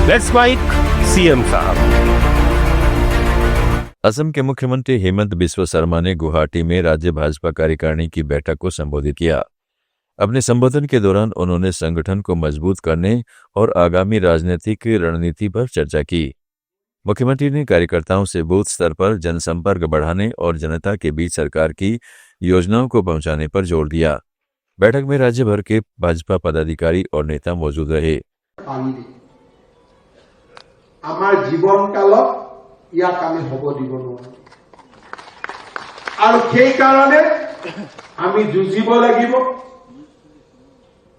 Let's mic CM साहब। असम के मुख्यमंत्री हेमंत बिस्वा शर्मा ने गुवाहाटी में राज्य भाजपा कार्यकारिणी की बैठक को संबोधित किया। अपने संबोधन के दौरान उन्होंने संगठन को मजबूत करने और आगामी राजनीतिक रणनीति पर चर्चा की। मुख्यमंत्री ने कार्यकर्ताओं से बूथ स्तर पर जनसंपर्क बढ़ाने और जनता के बीच सरकार की योजनाओं को पहुंचाने पर जोर दिया। बैठक में राज्य भर के भाजपा पदाधिकारी और नेता मौजूद रहे। आमार जीवन कालत याक आमी हब दिब নোৱাৰো আৰু সেই কাৰণে আমি যুঁজিব লাগিব।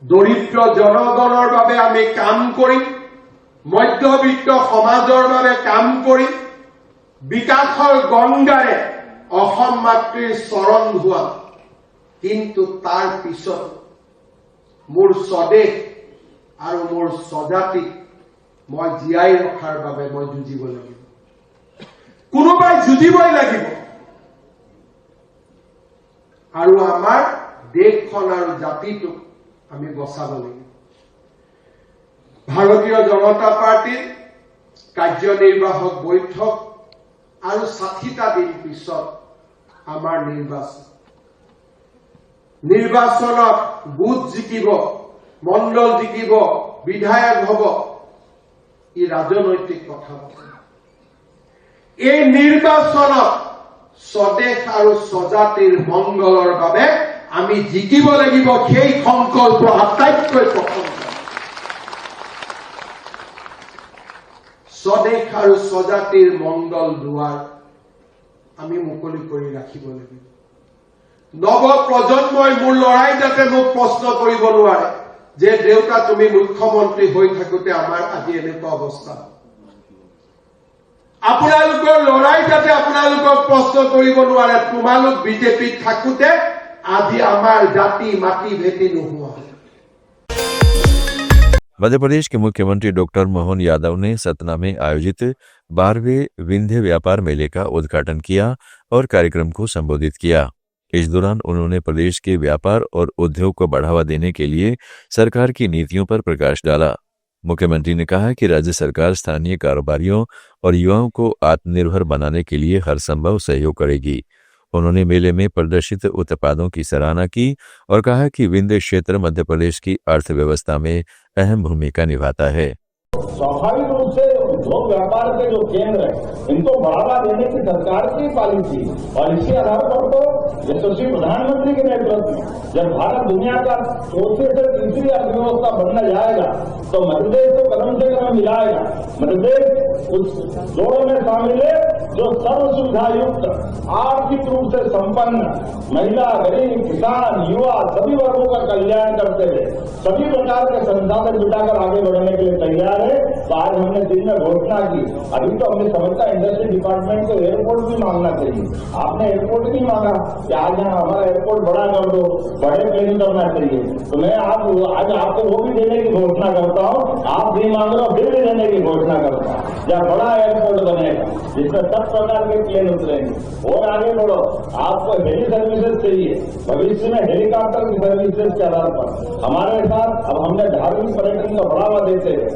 দৰিদ্ৰ জনগণৰ বাবে আমি কাম কৰিম, মধ্যবিত্ত সমাজৰ বাবে কাম কৰিম, বিকাশৰ গংগাৰে অসম মাতৃৰ চৰণ ধোৱাম। কিন্তু তাৰ পিছত মোৰ স্বদেশ আৰু মোৰ স্বজাতিক মই জীয়াই ৰখাৰ বাবে মই যুঁজিব লাগিব। কোনোবাই যুঁজিবই লাগিব আৰু আমাৰ দেশখন আৰু জাতিটোক আমি বচাব লাগিব। ভাৰতীয় জনতা পাৰ্টিৰ কাৰ্যনিৰ্বাহক বৈঠক আৰু ৬০টা দিন পিছত আমাৰ নিৰ্বাচনত বুথ জিকিব, মণ্ডল জিকিব, বিধায়ক হ'ব, ই ৰাজনৈতিক কথা। এই নিৰ্বাচনত স্বদেশ আৰু স্বজাতিৰ মংগলৰ বাবে আমি জিকিব লাগিব। সেই সংকল্প আটাইতকৈ প্ৰথম। স্বদেশ আৰু স্বজাতিৰ মংগল দুৱাৰ আমি মুকলি কৰি ৰাখিব লাগিব। নৱ প্ৰজন্মই মোৰ লৰাই যাতে মোক প্ৰশ্ন কৰিব নোৱাৰে যে দেউতা তুমি মুখ্যমন্ত্ৰী হৈ থাকোতে আমাৰ আজি এনেকুৱা অৱস্থা। আপোনালোকৰ লৰাই যাতে আপোনালোকক প্ৰশ্ন কৰিব নোৱাৰে তোমালোক বিজেপিত থাকোতে আজি আমাৰ জাতি মাটি ভেটি নোহোৱা। मध्य प्रदेश के मुख्यमंत्री डॉक्टर मोहन यादव ने सतना में आयोजित 12वें विंध्य व्यापार मेले का उद्घाटन किया और कार्यक्रम को संबोधित किया। इस दौरान उन्होंने प्रदेश के व्यापार और उद्योग को बढ़ावा देने के लिए सरकार की नीतियों पर प्रकाश डाला। मुख्यमंत्री ने कहा कि राज्य सरकार स्थानीय कारोबारियों और युवाओं को आत्मनिर्भर बनाने के लिए हर संभव सहयोग करेगी। उन्होंने मेले में प्रदर्शित उत्पादों की सराहना की और कहा कि विंध्य क्षेत्र मध्य प्रदेश की अर्थव्यवस्था में अहम भूमिका निभाता है। स्वाभाविक रूप से उद्योग व्यापार के जो केंद्र है इनको बढ़ावा देने की सरकार की पॉलिसी और इसी आधार पर तो यशस्वी प्रधानमंत्री के नेतृत्व में जब भारत दुनिया का चौथे से तीसरी अर्थव्यवस्था बनने जाएगा तो मध्यप्रदेश तो कदम से कदम मिलाएगा। मध्यप्रदेश उस जोड़ों में शामिल है जो सर्व सुविधा युक्त, आर्थिक रूप से संपन्न, महिला, गरीब, किसान, युवा सभी वर्गों का कल्याण करते हुए सभी प्रकार के संसाधन जुटाकर आगे बढ़ने के लिए तैयार है। तो आज हमने दिन में घोषणा की। अभी तो हमने समझता इंडस्ट्री डिपार्टमेंट को एयरपोर्ट भी मांगना चाहिए। आपने एयरपोर्ट नहीं मांगा कि आज यहाँ हमारा एयरपोर्ट बड़ा कर दो, बड़े प्लेन करना चाहिए। तो मैं आज आपको वो भी देने की घोषणा करता हूँ। आप भी मांग रहे हो, फिर भी देने की घोषणा करता हूँ। जब बड़ा एयरपोर्ट बनेगा जिसमें सब प्रकार के प्लेन उतरेंगे और आगे बढ़ो। आपको हेली सर्विसेज चाहिए, भविष्य में हेलीकॉप्टर की सर्विसेज के आधार पर हमारे साथ अब हमने धार्मिक पर्यटन का बढ़ावा देते हैं।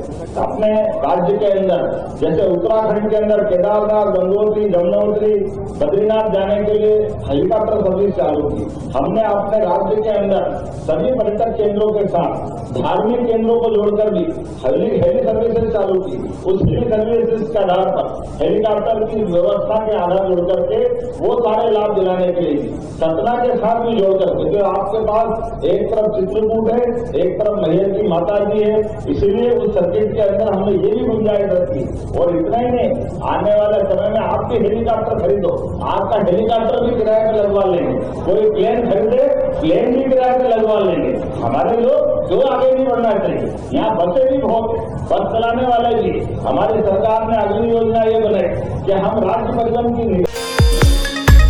अपने राज्य के अंदर जैसे उत्तराखंड के अंदर केदारनाथ, गंगोत्री, यमुनोत्री, बद्रीनाथ जाने के लिए हेलीकॉप्टर सर्विस चालू की। हमने अपने राज्य के अंदर सभी पर्यटक केंद्रों के साथ धार्मिक केंद्रों को जोड़कर भी हेली सर्विसेज चालू की। उस हेली सर्विसेज के आधार पर हेलीकॉप्टर की व्यवस्था के आधार जोड़ करके वो सारे लाभ दिलाने के लिए सतना के साथ भी जोड़कर, क्योंकि आपके पास एक तरफ चित्रकूट है, एक तरफ मैहर की माता जी है, इसलिए उस सर्किट के अंदर हमने ये भी गुंजाइश रखी। और इतना ही नहीं, आने वाले समय में आप भी हेलीकॉप्टर खरीदो, आपका हेलीकॉप्टर भी किराए पर लगवा लेंगे। कोई प्लेन खरीदे, प्लेन भी किराए पर लगवा लेंगे। हमारे लोग क्यों आगे नहीं बढ़ना चाहिए। यहाँ बसें भी बहुत, बस चलाने वाले भी। हमारी सरकार ने अगली योजना ये बनाई कि हम राज्य परिवहन की।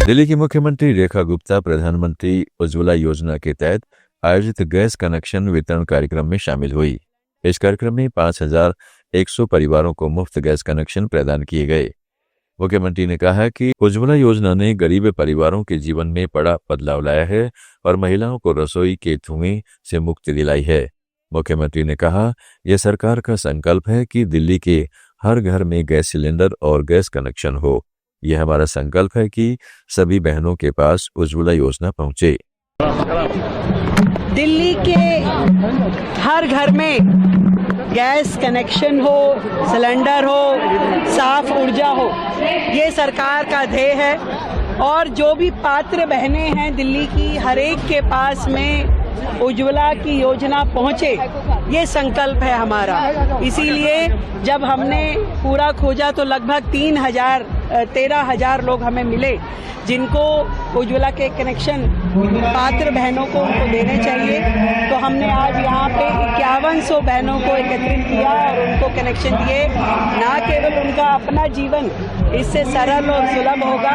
दिल्ली की मुख्यमंत्री रेखा गुप्ता प्रधानमंत्री उज्ज्वला योजना के तहत आयोजित गैस कनेक्शन वितरण कार्यक्रम में शामिल हुई। इस कार्यक्रम में 5100 परिवारों को मुफ्त गैस कनेक्शन प्रदान किए गए। मुख्यमंत्री ने कहा कि उज्ज्वला योजना ने गरीब परिवारों के जीवन में बड़ा बदलाव लाया है और महिलाओं को रसोई के धुएं से मुक्ति दिलाई है। मुख्यमंत्री ने कहा, यह सरकार का संकल्प है कि दिल्ली के हर घर में गैस सिलेंडर और गैस कनेक्शन हो। यह हमारा संकल्प है कि सभी बहनों के पास उज्ज्वला योजना पहुंचे। दिल्ली के हर घर में गैस कनेक्शन हो, सिलेंडर हो, साफ ऊर्जा हो, ये सरकार का ध्येय है। और जो भी पात्र बहनें हैं दिल्ली की, हर एक के पास में उज्ज्वला की योजना पहुंचे, ये संकल्प है हमारा। इसीलिए जब हमने पूरा खोजा तो लगभग 13,000 लोग हमें मिले जिनको उज्ज्वला के कनेक्शन पात्र बहनों को उनको देने चाहिए। तो हमने आज यहाँ पे 5100 बहनों को एकत्रित किया और उनको कनेक्शन दिए। ना केवल उनका अपना जीवन इससे सरल और सुलभ होगा,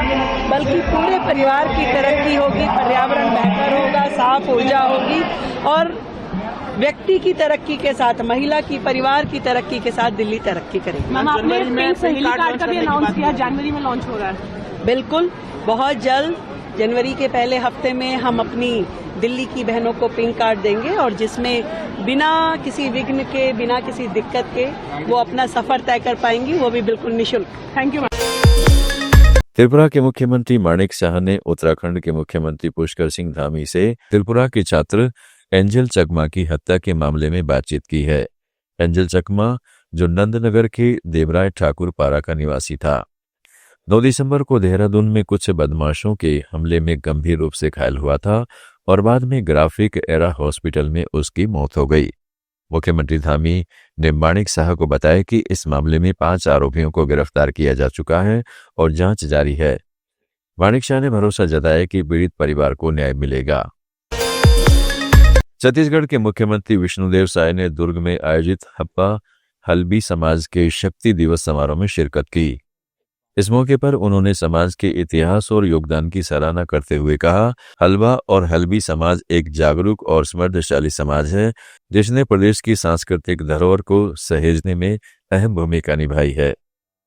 बल्कि पूरे परिवार की तरक्की होगी, पर्यावरण बेहतर होगा, साफ ऊर्जा होगी और व्यक्ति की तरक्की के साथ, महिला की, परिवार की तरक्की के साथ दिल्ली तरक्की करेगी। मैम, आपने पिंक सहेली कार्ड का भी अनाउंस किया, जनवरी में लॉन्च हो रहा है। बिल्कुल, बहुत जल्द जनवरी के पहले हफ्ते में हम अपनी दिल्ली की बहनों को पिंक कार्ड देंगे और जिसमें बिना किसी विघ्न के, बिना किसी दिक्कत के वो अपना सफर तय कर पाएंगी, वो भी बिल्कुल निःशुल्क। Thank you. त्रिपुरा के मुख्यमंत्री माणिक शाह ने उत्तराखंड के मुख्यमंत्री पुष्कर सिंह धामी से त्रिपुरा के छात्र एंजल चकमा की हत्या के मामले में बातचीत की है। एंजल चकमा, जो नंदनगर के देवराय ठाकुर पारा का निवासी था, 9 दिसंबर को देहरादून में कुछ बदमाशों के हमले में गंभीर रूप से घायल हुआ था और बाद में ग्राफिक एरा हॉस्पिटल में उसकी मौत हो गई। मुख्यमंत्री धामी ने माणिक शाह को बताया कि इस मामले में 5 आरोपियों को गिरफ्तार किया जा चुका है और जांच जारी है। माणिक शाह ने भरोसा जताया कि पीड़ित परिवार को न्याय मिलेगा। छत्तीसगढ़ के मुख्यमंत्री विष्णुदेव साय ने दुर्ग में आयोजित हप्पा हल्बी समाज के शक्ति दिवस समारोह में शिरकत की। इस मौके पर उन्होंने समाज के इतिहास और योगदान की सराहना करते हुए कहा, हल्बा और हल्बी समाज एक जागरूक और समृद्धशाली समाज है जिसने प्रदेश की सांस्कृतिक धरोहर को सहेजने में अहम भूमिका निभाई है।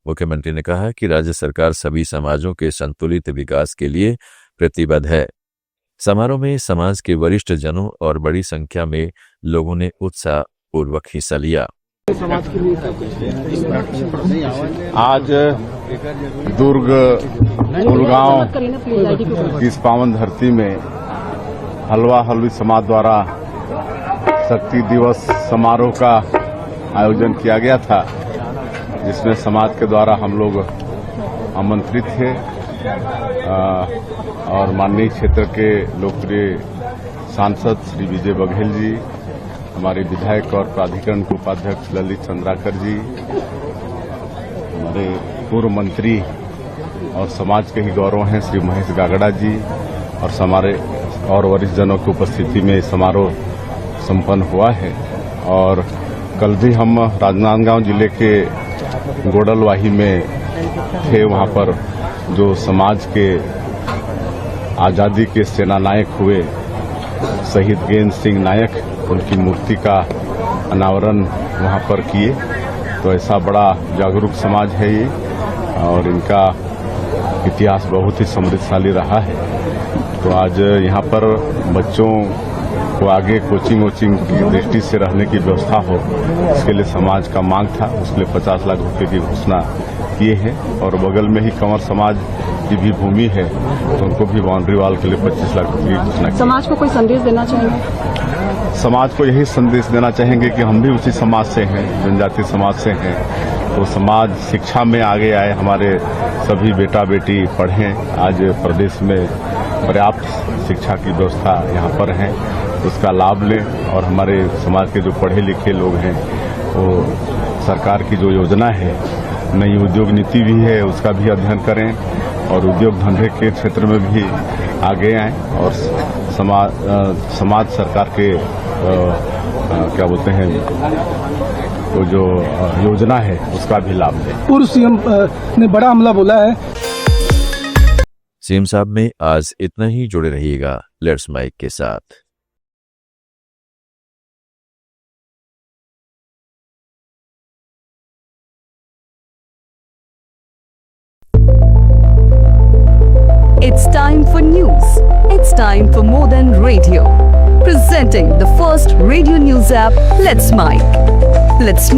मुख्यमंत्री ने कहा कि राज्य सरकार सभी समाजों के संतुलित विकास के लिए प्रतिबद्ध है। समारोह में समाज के वरिष्ठ जनों और बड़ी संख्या में लोगों ने उत्साहपूर्वक हिस्सा लिया। आज दुर्ग फूलगांव की इस पावन धरती में हलवा हलवी समाज द्वारा शक्ति दिवस समारोह का आयोजन किया गया था, जिसमें समाज के द्वारा हम लोग आमंत्रित थे और माननीय क्षेत्र के लोकप्रिय सांसद श्री विजय बघेल जी, हमारे विधायक और प्राधिकरण के उपाध्यक्ष ललित चंद्राकर जी, हमारे पूर्व मंत्री और समाज के ही गौरव हैं श्री महेश गागड़ा जी और हमारे और वरिष्ठ जनों की उपस्थिति में समारोह संपन्न हुआ है। और कल भी हम राजनांदगांव जिले के गोडलवाही में थे, वहां पर जो समाज के आजादी के सेनानायक हुए शहीद गेंद सिंह नायक, उनकी मूर्ति का अनावरण वहां पर किए। तो ऐसा बड़ा जागरूक समाज है ये और इनका इतिहास बहुत ही समृद्धशाली रहा है। तो आज यहाँ पर बच्चों को आगे कोचिंग वोचिंग की दृष्टि से रहने की व्यवस्था हो, इसके लिए समाज का मांग था, उसके लिए 50 लाख रुपए की घोषणा किए हैं। और बगल में ही कंवर समाज की भी भूमि है, तो उनको भी बाउंड्री वाल के लिए 25 लाख रुपए की घोषणा की। समाज को कोई संदेश देना चाहेंगे? समाज को यही संदेश देना चाहेंगे कि हम भी उसी समाज से हैं, जनजाति समाज से हैं। तो समाज शिक्षा में आगे आए, हमारे सभी बेटा बेटी पढ़ें। आज प्रदेश में पर्याप्त शिक्षा की व्यवस्था यहाँ पर है, उसका लाभ लें और हमारे समाज के जो पढ़े लिखे लोग हैं वो सरकार की जो योजना है, नई उद्योग नीति भी है, उसका भी अध्ययन करें और उद्योग धंधे के क्षेत्र में भी आगे आएं और समाज सरकार के क्या बोलते हैं वो जो योजना है उसका भी लाभ लें। पूर्व सीएम ने बड़ा हमला बोला है। सीएम साहब में आज इतना ही। जुड़े रहिएगा लेट्स माइक के साथ। It's time for news. It's time for more than radio. presenting the first radio news app, Let's Mike. Let's